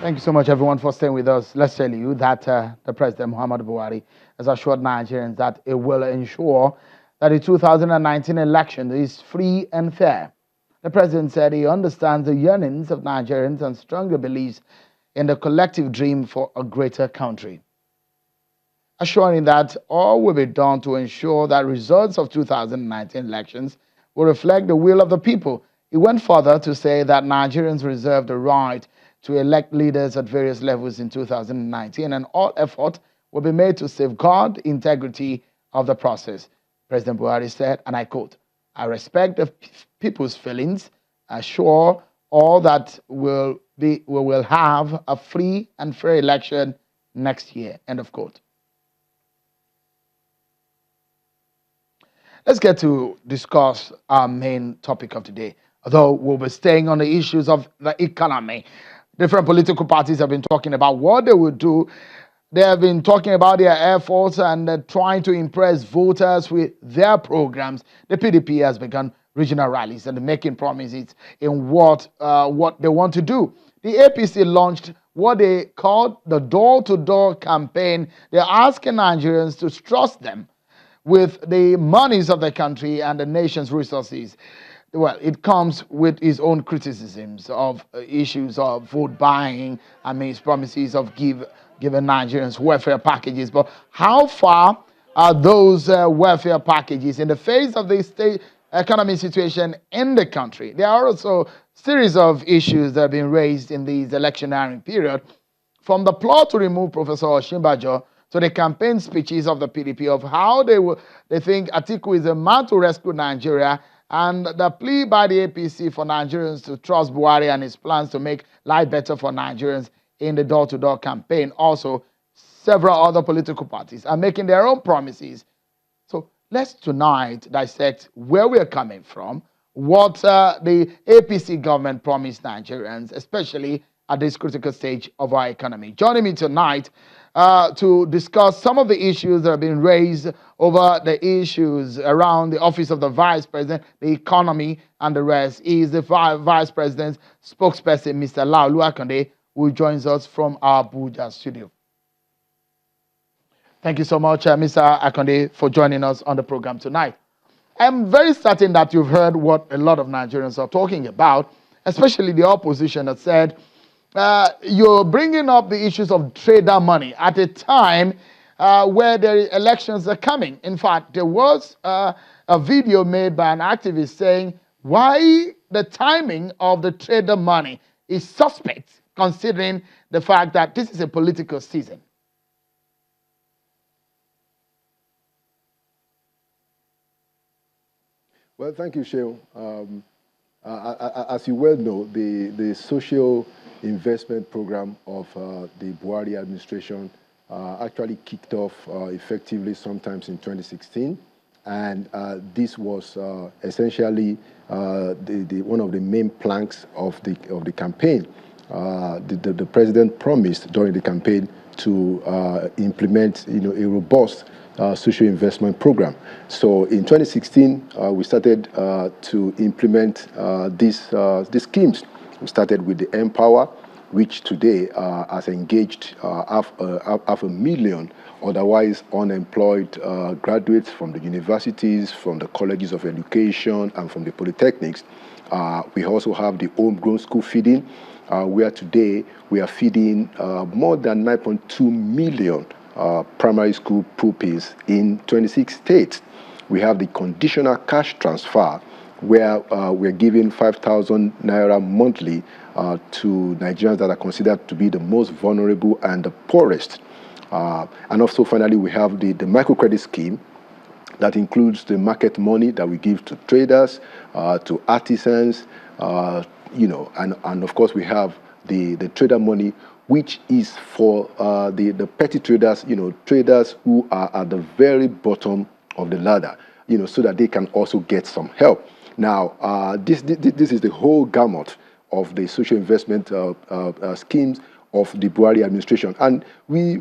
Thank you so much, everyone, for staying with us. Let's tell you that the President, Muhammadu Buhari, has assured Nigerians that it will ensure that the 2019 election is free and fair. The President said he understands the yearnings of Nigerians and strongly believes in the collective dream for a greater country, assuring that all will be done to ensure that results of 2019 elections will reflect the will of the people. He went further to say that Nigerians reserve the right to elect leaders at various levels in 2019, and all effort will be made to safeguard the integrity of the process. President Buhari said, and I quote, "I respect the people's feelings, assure all that we will have a free and fair election next year." End of quote. Let's get to discuss our main topic of today. Although we'll be staying on the issues of the economy, different political parties have been talking about what they will do. They have been talking about their efforts and trying to impress voters with their programs. The PDP has begun regional rallies and making promises in what they want to do. The APC launched what they called the door-to-door campaign. They're asking Nigerians to trust them with the monies of the country and the nation's resources. Well, it comes with its own criticisms of issues of vote buying. I mean, its promises of giving Nigerians welfare packages. But how far are those welfare packages in the face of the state economic situation in the country? There are also a series of issues that have been raised in this electioneering period, from the plot to remove Professor Osinbajo to the campaign speeches of the PDP of how they think Atiku is a man to rescue Nigeria, and the plea by the APC for Nigerians to trust Buhari and his plans to make life better for Nigerians in the door-to-door campaign. Also, several other political parties are making their own promises. So let's tonight dissect where we're coming from, what the APC government promised Nigerians, especially at this critical stage of our economy. Joining me tonight to discuss some of the issues that have been raised over the issues around the office of the Vice President, the economy, and the rest is the Vice President's spokesperson, Mr. Laolu Akande, who joins us from our Abuja studio. Thank you so much, Mr. Akande, for joining us on the program tonight. I'm very certain that you've heard what a lot of Nigerians are talking about, especially the opposition that said, you're bringing up the issues of trader money at a time where the elections are coming. In fact, there was a video made by an activist saying why the timing of the trader money is suspect, considering the fact that this is a political season. Well, thank you, Sheil. As you well know, the social investment program of the Buhari administration actually kicked off effectively sometimes in 2016. And this was essentially one of the main planks of the campaign. The president promised during the campaign to implement a robust social investment program. So in 2016, we started to implement these schemes. We started with the Empower, which today has engaged half a million otherwise unemployed graduates from the universities, from the colleges of education, and from the polytechnics. We also have the homegrown school feeding, where today we are feeding more than 9.2 million primary school pupils in 26 states. We have the conditional cash transfer, where we're giving 5,000 naira monthly to Nigerians that are considered to be the most vulnerable and the poorest. And also, finally, we have the microcredit scheme that includes the market money that we give to traders, to artisans, and of course, we have the trader money, which is for the petty traders, traders who are at the very bottom of the ladder, so that they can also get some help. Now, this is the whole gamut of the social investment schemes of the Buhari administration. And we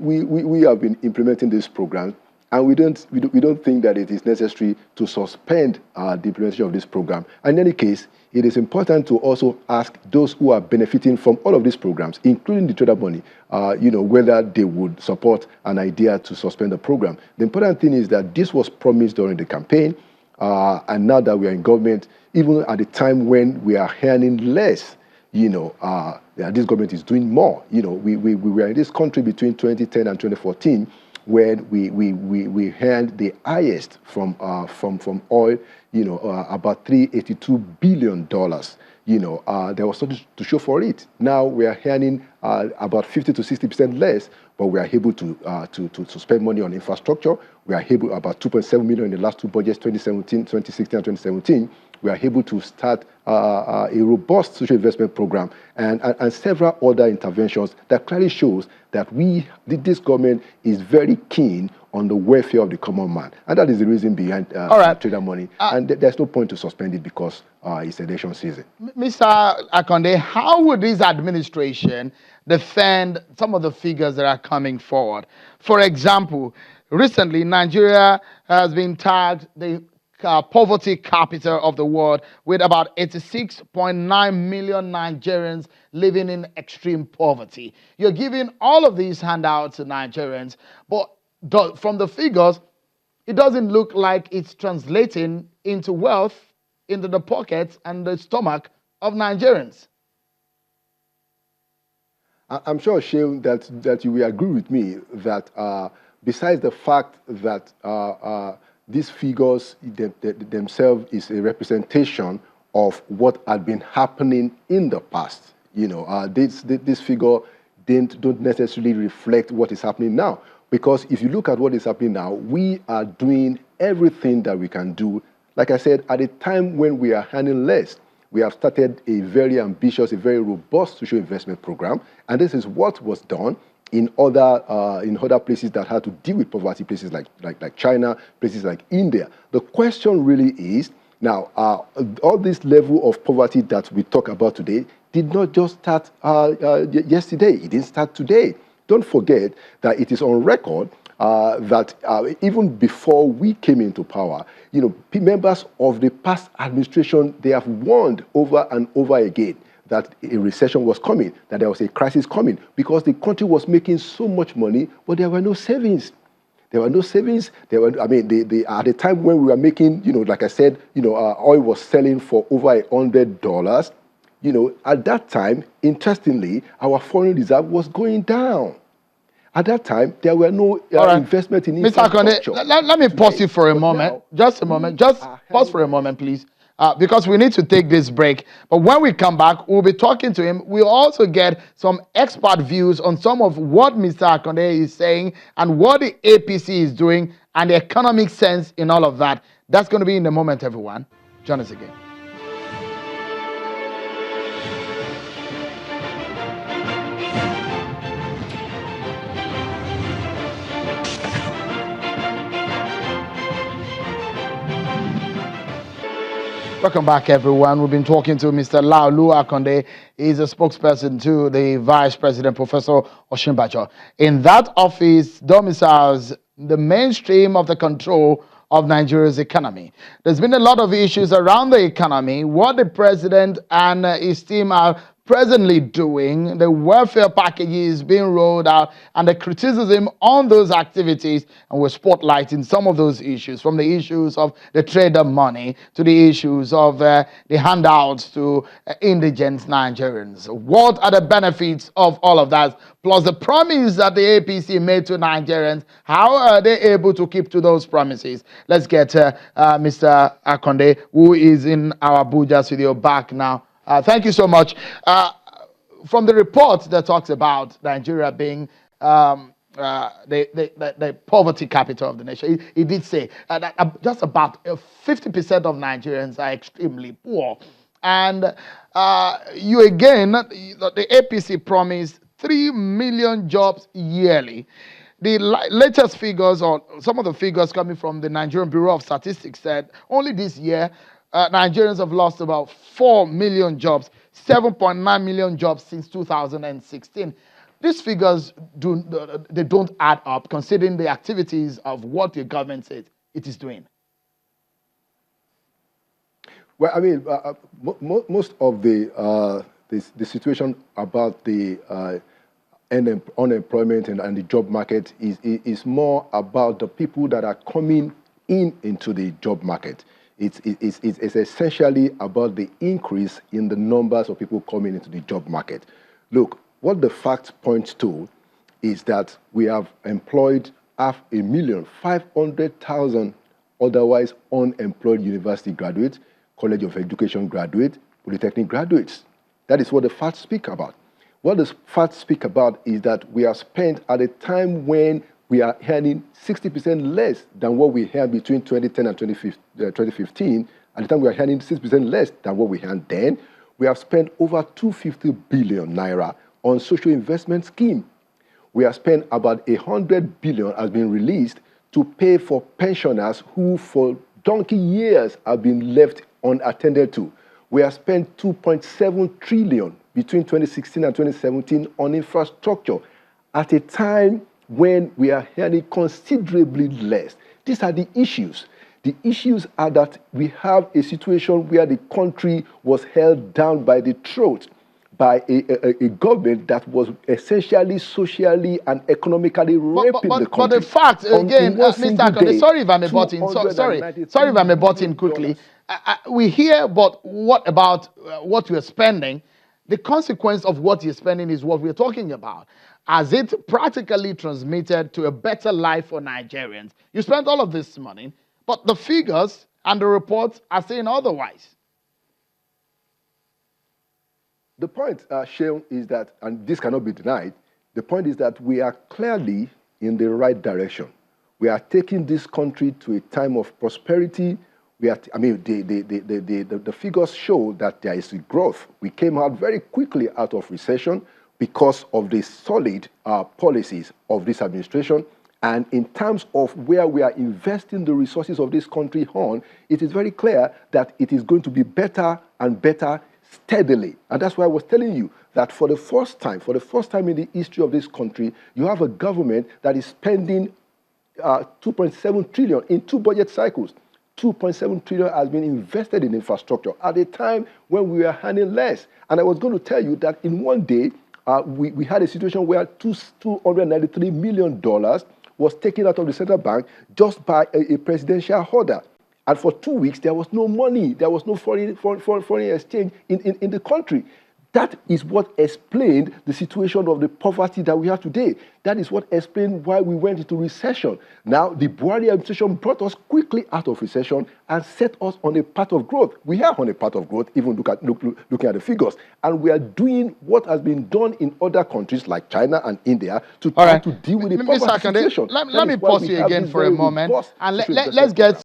have been implementing this program And we don't think that it is necessary to suspend the implementation of this program. And in any case, it is important to also ask those who are benefiting from all of these programs, including the trader money, whether they would support an idea to suspend the program. The important thing is that this was promised during the campaign, and now that we are in government, even at the time when we are earning less, this government is doing more. We were in this country between 2010 and 2014 when we earned the highest from oil, about $382 billion. There was something to show for it. Now we are earning about 50 to 60% less, but we are able to spend money on infrastructure. We are able about 2.7 million in the last two budgets, 2016 and 2017. We are able to start a robust social investment program and several other interventions that clearly shows that this government is very keen on the welfare of the common man. And that is the reason behind trader money. And there's no point to suspend it because it's election season. Mr. Akande, how would this administration defend some of the figures that are coming forward? For example, recently, Nigeria has been tagged the poverty capital of the world, with about 86.9 million Nigerians living in extreme poverty. You're giving all of these handouts to Nigerians, but from the figures, it doesn't look like it's translating into wealth into the pockets and the stomach of Nigerians. I'm sure, Sheil, that you will agree with me that besides the fact that these figures themselves is a representation of what had been happening in the past. This figure don't necessarily reflect what is happening now. Because if you look at what is happening now, we are doing everything that we can do. Like I said, at a time when we are earning less, we have started a very ambitious, a very robust social investment program. And this is what was done in other places that had to deal with poverty, places like China, places like India. The question really is, now, all this level of poverty that we talk about today did not just start yesterday. It didn't start today. Don't forget that it is on record that even before we came into power, members of the past administration, they have warned over and over again that a recession was coming, that there was a crisis coming, because the country was making so much money, but there were no savings. There were no savings. At the time when we were making, like I said, oil was selling for over $100. At that time, interestingly, our foreign reserve was going down. At that time, there were no investment in infrastructure. Mr. Akande, let me pause you for a moment. Now, just a moment. Just pause for a moment, please. Because we need to take this break. But when we come back, we'll be talking to him. We'll also get some expert views on some of what Mr. Akande is saying and what the APC is doing and the economic sense in all of that. That's going to be in a moment, everyone. Join us again. Welcome back, everyone. We've been talking to Mr. Laolu Akande. He's a spokesperson to the Vice President, Professor Osinbajo. In that office, domiciles the mainstream of the control of Nigeria's economy. There's been a lot of issues around the economy, what the president and his team are presently doing, the welfare packages being rolled out, and the criticism on those activities, and we're spotlighting some of those issues, from the issues of the trader money to the issues of the handouts to indigent Nigerians. What are the benefits of all of that? Plus the promise that the APC made to Nigerians, how are they able to keep to those promises? Let's get Mr. Akande, who is in our Abuja studio, back now. Thank you so much. From the report that talks about Nigeria being the poverty capital of the nation, he did say that just about 50% of Nigerians are extremely poor. And you again, the APC promised 3 million jobs yearly. The latest figures, or some of the figures coming from the Nigerian Bureau of Statistics, said only this year, Nigerians have lost about 4 million jobs, 7.9 million jobs since 2016. these figures they don't add up, considering the activities of what the government says it is doing. Well, I mean, most of the situation about the unemployment and the job market is more about the people that are coming into the job market. It's essentially about the increase in the numbers of people coming into the job market. Look, what the facts point to is that we have employed 500,000 otherwise unemployed university graduates, College of Education graduates, Polytechnic graduates. That is what the facts speak about. What the facts speak about is that we are spent at a time when we are earning 60% less than what we earned between 2010 and 2015. At the time, we are earning 6% less than what we earned then. We have spent over 250 billion naira on social investment scheme. We have spent about 100 billion has been released to pay for pensioners who for donkey years have been left unattended to. We have spent 2.7 trillion between 2016 and 2017 on infrastructure at a time when we are earning considerably less. These are the issues. The issues are that we have a situation where the country was held down by the throat by a government that was essentially socially and economically raping the country. But the fact, again, Mr. Akande, sorry if I'm a button, sorry if I'm a button quickly. We hear, but what about what we're spending? The consequence of what you're spending is what we're talking about. Has it practically transmitted to a better life for Nigerians? You spent all of this money, but the figures and the reports are saying otherwise. The point, Sheon, is that, and this cannot be denied, the point is that we are clearly in the right direction. We are taking this country to a time of prosperity. The figures show that there is growth. We came out very quickly out of recession because of the solid policies of this administration. And in terms of where we are investing the resources of this country on, it is very clear that it is going to be better and better steadily. And that's why I was telling you that for the first time in the history of this country, you have a government that is spending 2.7 trillion in 2 budget cycles. 2.7 trillion has been invested in infrastructure at a time when we were earning less. And I was going to tell you that in one day, we had a situation where $293 million was taken out of the central bank just by a presidential order. And for 2 weeks, there was no money. There was no foreign exchange in the country. That is what explained the situation of the poverty that we have today. That is what explained why we went into recession. Now, the Buhari administration brought us quickly out of recession and set us on a path of growth. We are on a path of growth, even looking at the figures. And we are doing what has been done in other countries like China and India to try to deal with the poverty situation. Let me pause you again for a moment. And let's get